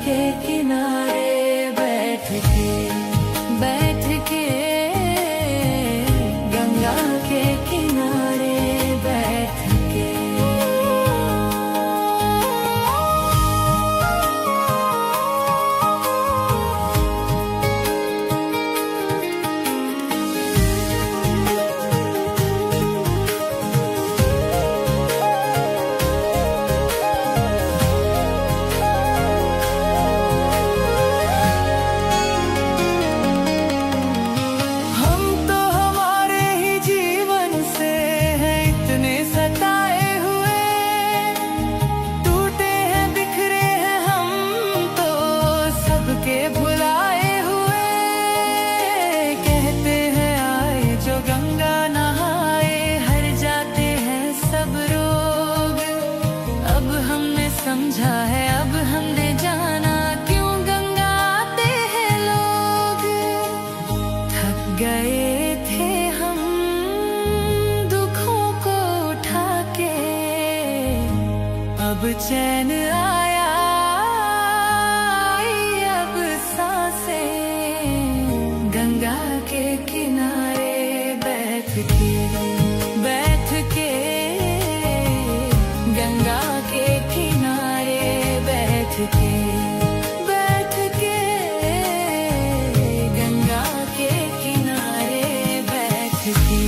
के किनारे बैठ के गंगा के किनारे बैठ के। भुलाए हुए कहते हैं आए जो गंगा नहाए हर जाते हैं सब रोग। अब हमने समझा है, अब हमने जाना क्यों गंगा आते हैं लोग। थक गए थे हम दुखों को उठा के, अब चैन आया गंगा के किनारे बैठ के गंगा के किनारे बैठ के गंगा के किनारे बैठ के।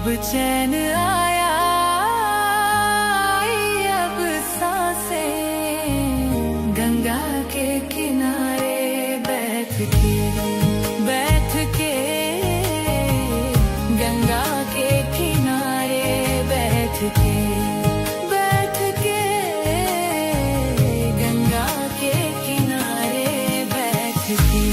चैन आया, अब सांसें गंगा के किनारे बैठ के गंगा के किनारे बैठ के गंगा के किनारे बैठ के।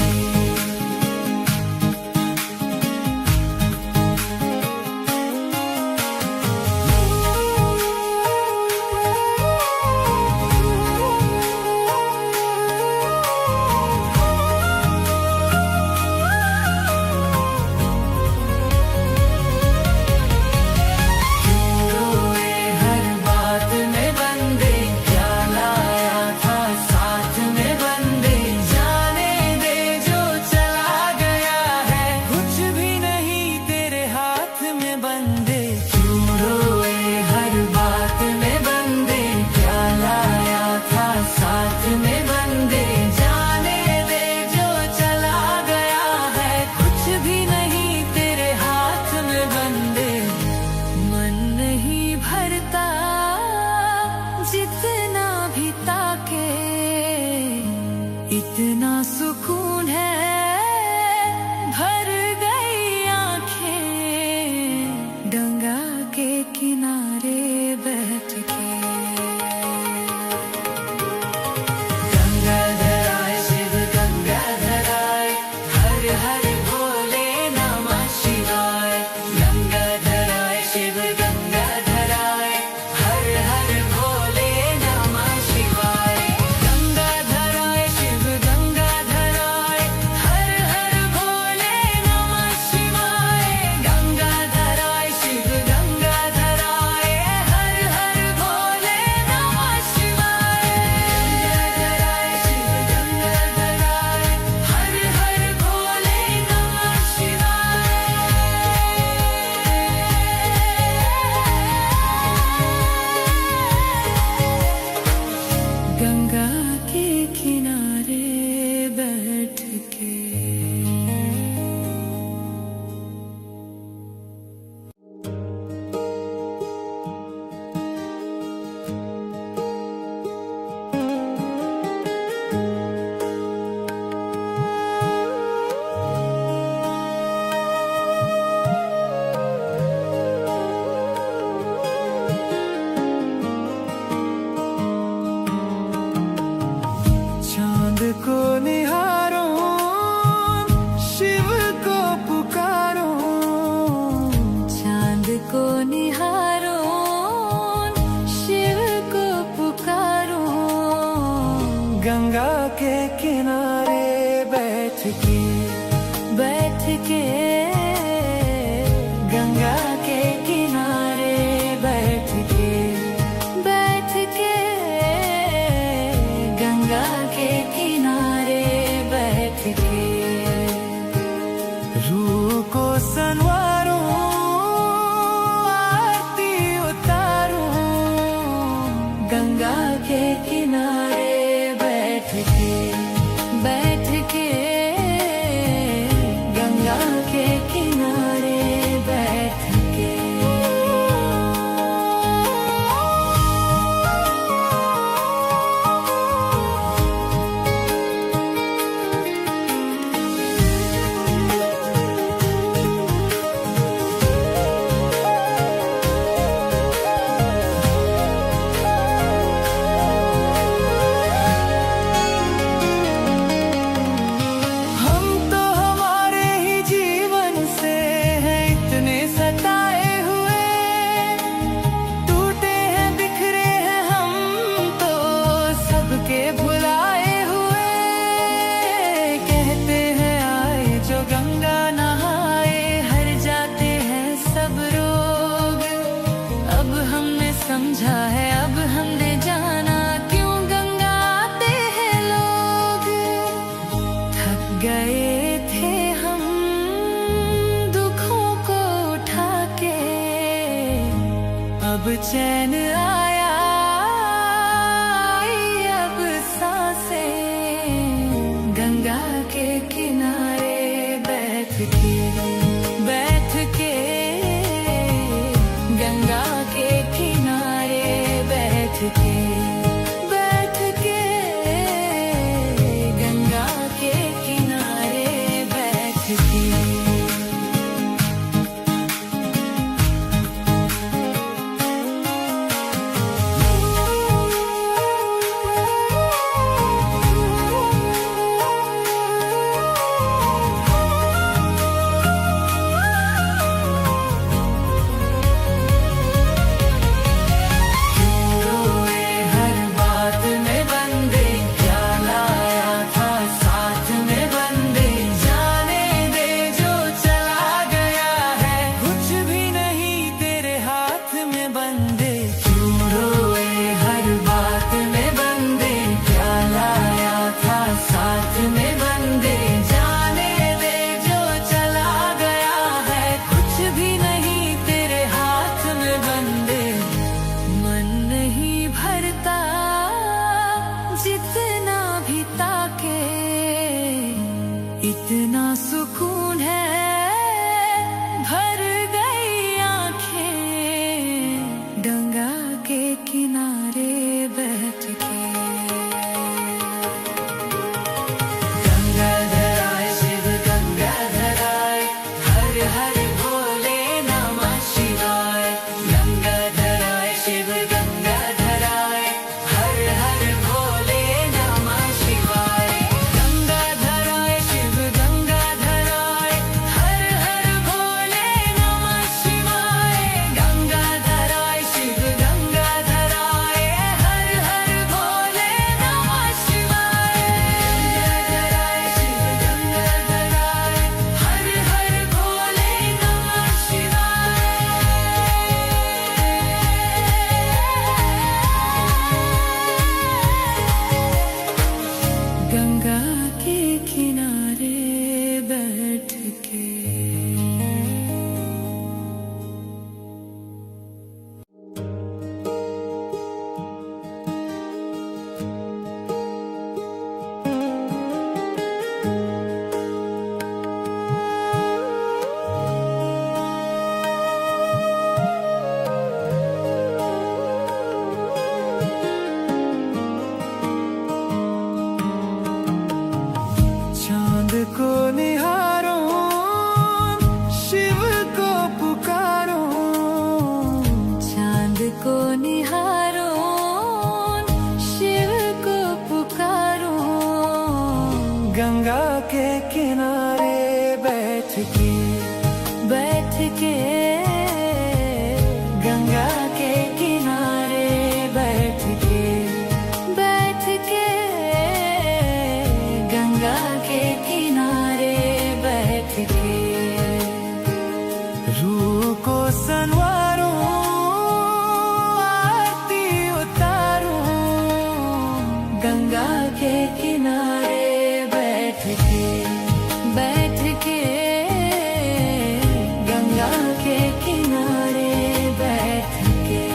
जितना भी ताके इतना सुकून है, भर गई आंखें गंगा के किनारे बैठ के। गंगाधर आए शिव गंगाधर आए, हर हर भोले नमः शिवाय। गंगाधर आए शिव गंगाधर आए, हर हर भोले नमः शिवाय। गंगाधर आए शिव गंगाधर आए, हर हर भोले नमः शिवाय। गंगाधर आए शिव गंगाधर आए, हर हर भोले नमः शिवाय। गंगाधर आए शिव गंगाधर आए, हर हर भोले नमः शिवाय। गंगा के किनारे बैठ के। चांद को निहारो, शिव को पुकारो। चांद को निहारो, शिव को पुकारो। गंगा के किनारे बैठ के गंगा के किनारे बैठ के गंगा के किनारे बैठ के। रूह को संवारो, आरती उतारो। गंगा के किनारे बैठ के गंगा के किनारे बैठ के। हम तो हमारे ही जीवन से हैं इतने सताए हुए, टूटे हैं बिखरे हैं हम तो सबके भुलाए हुए। कहते हैं आए जो गंगा नहाए, हर जाते हैं सब रोग। अब हमने समझा है, अब हमने जाना क्यों गंगा आते हैं लोग। थक गए थे हम दुखों को उठा के, अब चैन आया, अब सांसें गंगा के किनारे बैठ के सुकून है, भर गई आंखें गंगा के किनारे बैठ के। गंगाधर आए शिव गंगाधर आए, हर हर भोले नमः शिवाय। गंगाधर आए शिव गंगाधर आए, हर हर भोले नमः शिवाय। गंगाधर आए शिव गंगाधर आए, हर हर भोले नमः शिवाय। गंगाधर आए शिव गंगाधर आए, हर हर भोले नमः शिवाय। गंगाधर आए शिव गंगाधर आए, हर हर भोले नमः शिवाय। गंगा के किनारे बैठ के। चांद को निहारो, शिव को पुकारो। चांद को निहारो, शिव को पुकारो। गंगा के किनारे बैठ के, बैठ के। गंगा के किनारे बैठ के, बैठ के। गंगा के किनारे बैठ के। रूह को संवारो, आरती उतारो। गंगा के किनारे बैठ के, बैठ के। गंगा के किनारे बैठ के।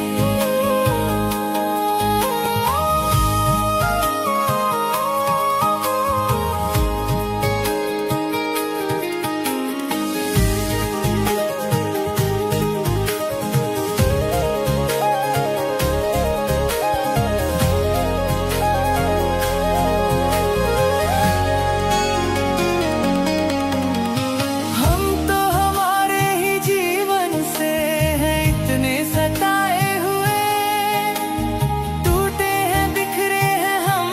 हम तो हमारे ही जीवन से हैं इतने सताए हुए, टूटे हैं बिखरे हैं हम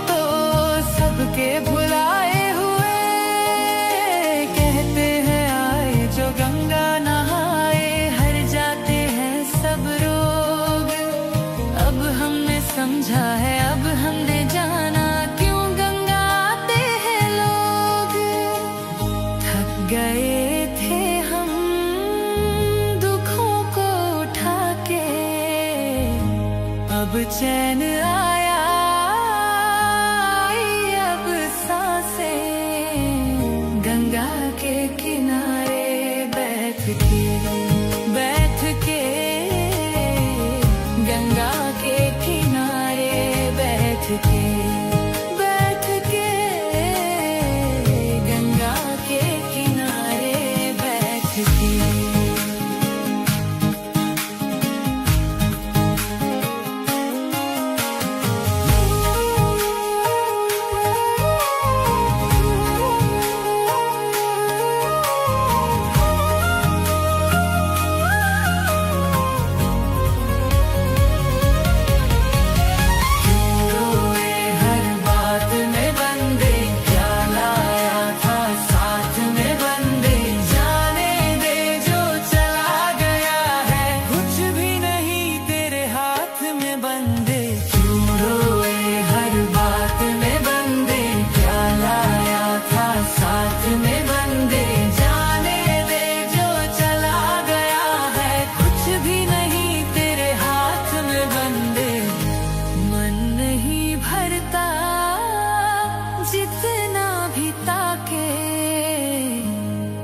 तो सबके भुलाए हुए। कहते हैं आए जो गंगा नहाए, हर जाते हैं सब रोग। अब हमने समझा है, अब हमने जाना क्यों गंगा आते हैं लोग। थक गए थे हम दुखों को उठा के, अब चैन आया, आई अब सांसें। गंगा के किनारे बैठ के, बैठ के। गंगा के किनारे बैठ के, बैठ के। गंगा के किनारे बैठ के।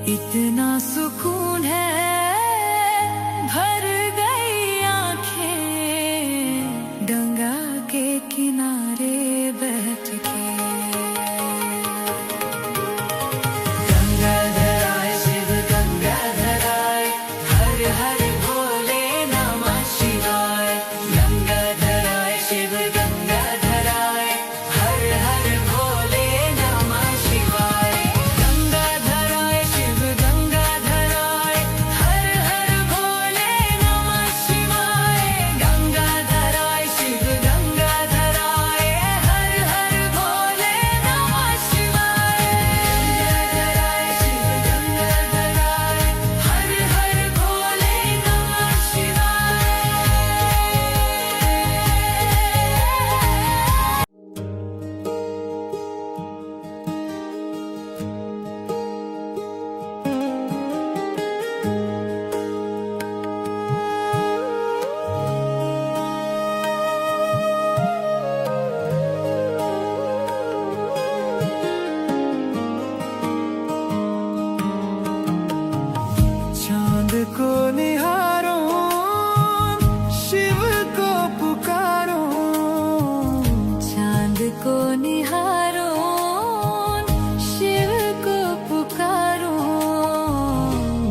इतना सुकून है, भर गई आंखें गंगा के किनारे बैठ के। को निहारो, शिव को पुकारो। चांद को निहारो, शिव को पुकारो।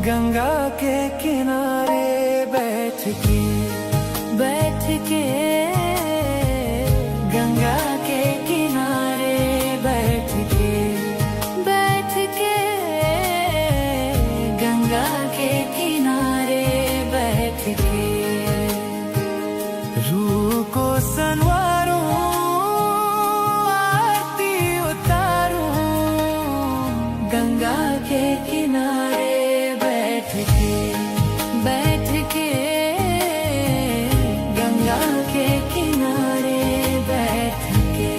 गंगा के किनारे बैठ के गंगा के किनारे बैठ के गंगा के किनारे बैठ के रूह को संवारो, आरती उतारो। गंगा के किनारे बैठ के गंगा के किनारे बैठ के।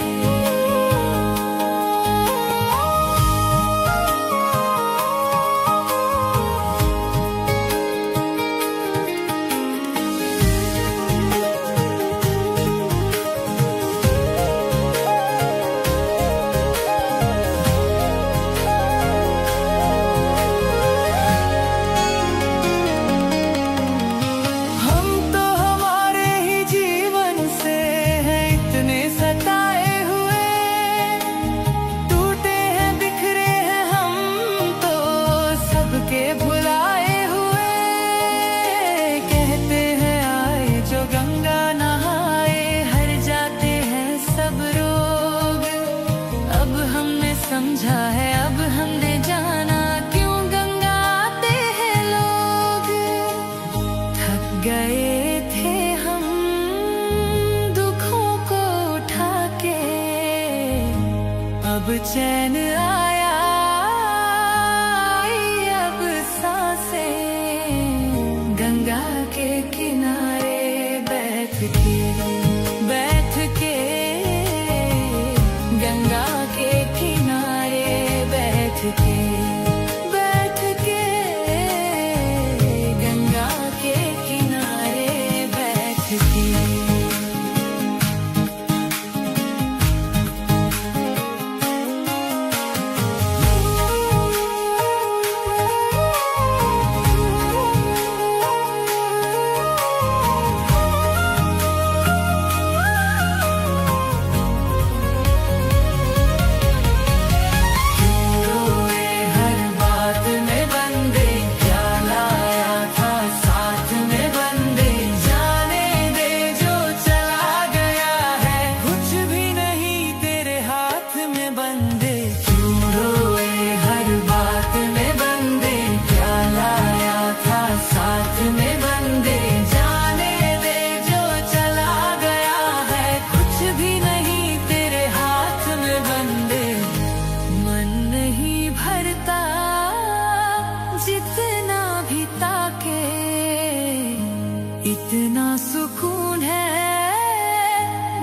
समझा है अब हमने जाना, क्यों गंगा आते हैं लोग। थक गए थे हम दुखों को उठा के, अब चैन आया, अब सांसें। गंगा के किनारे बैठ के गंगा के किनारे बैठ के गंगा के किनारे बैठ के। जितना भी ताके इतना सुकून है,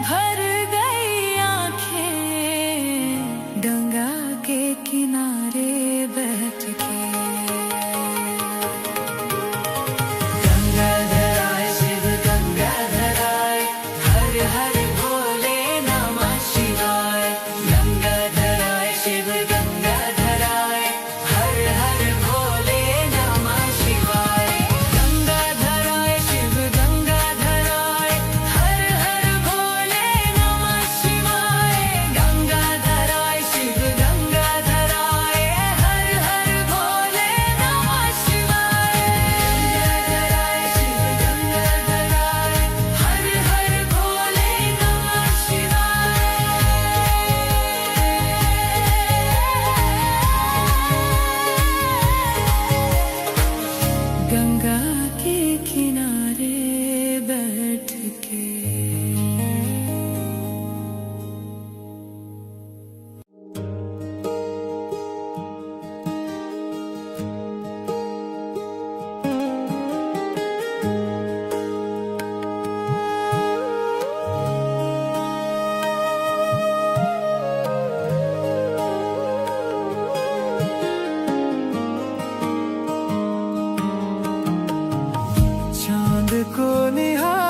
भर गई आंखें गंगा के किनारे बैठ के। गंगाधर आए शिव गंगाधर आए, हर हर भोले नमः शिवाय। गंगाधर आए शिव गंगाधर आए, हर हर भोले नमः शिवाय। गंगाधर आए शिव गंगाधर आए, हर हर भोले नमः शिवाय। गंगाधर आए शिव गंगाधर आए, हर हर भोले नमः शिवाय। गंगाधर आए शिव गंगाधर आए, हर हर भोले नमः शिवाय। गंगा के किनारे बैठ के। चांद को निहार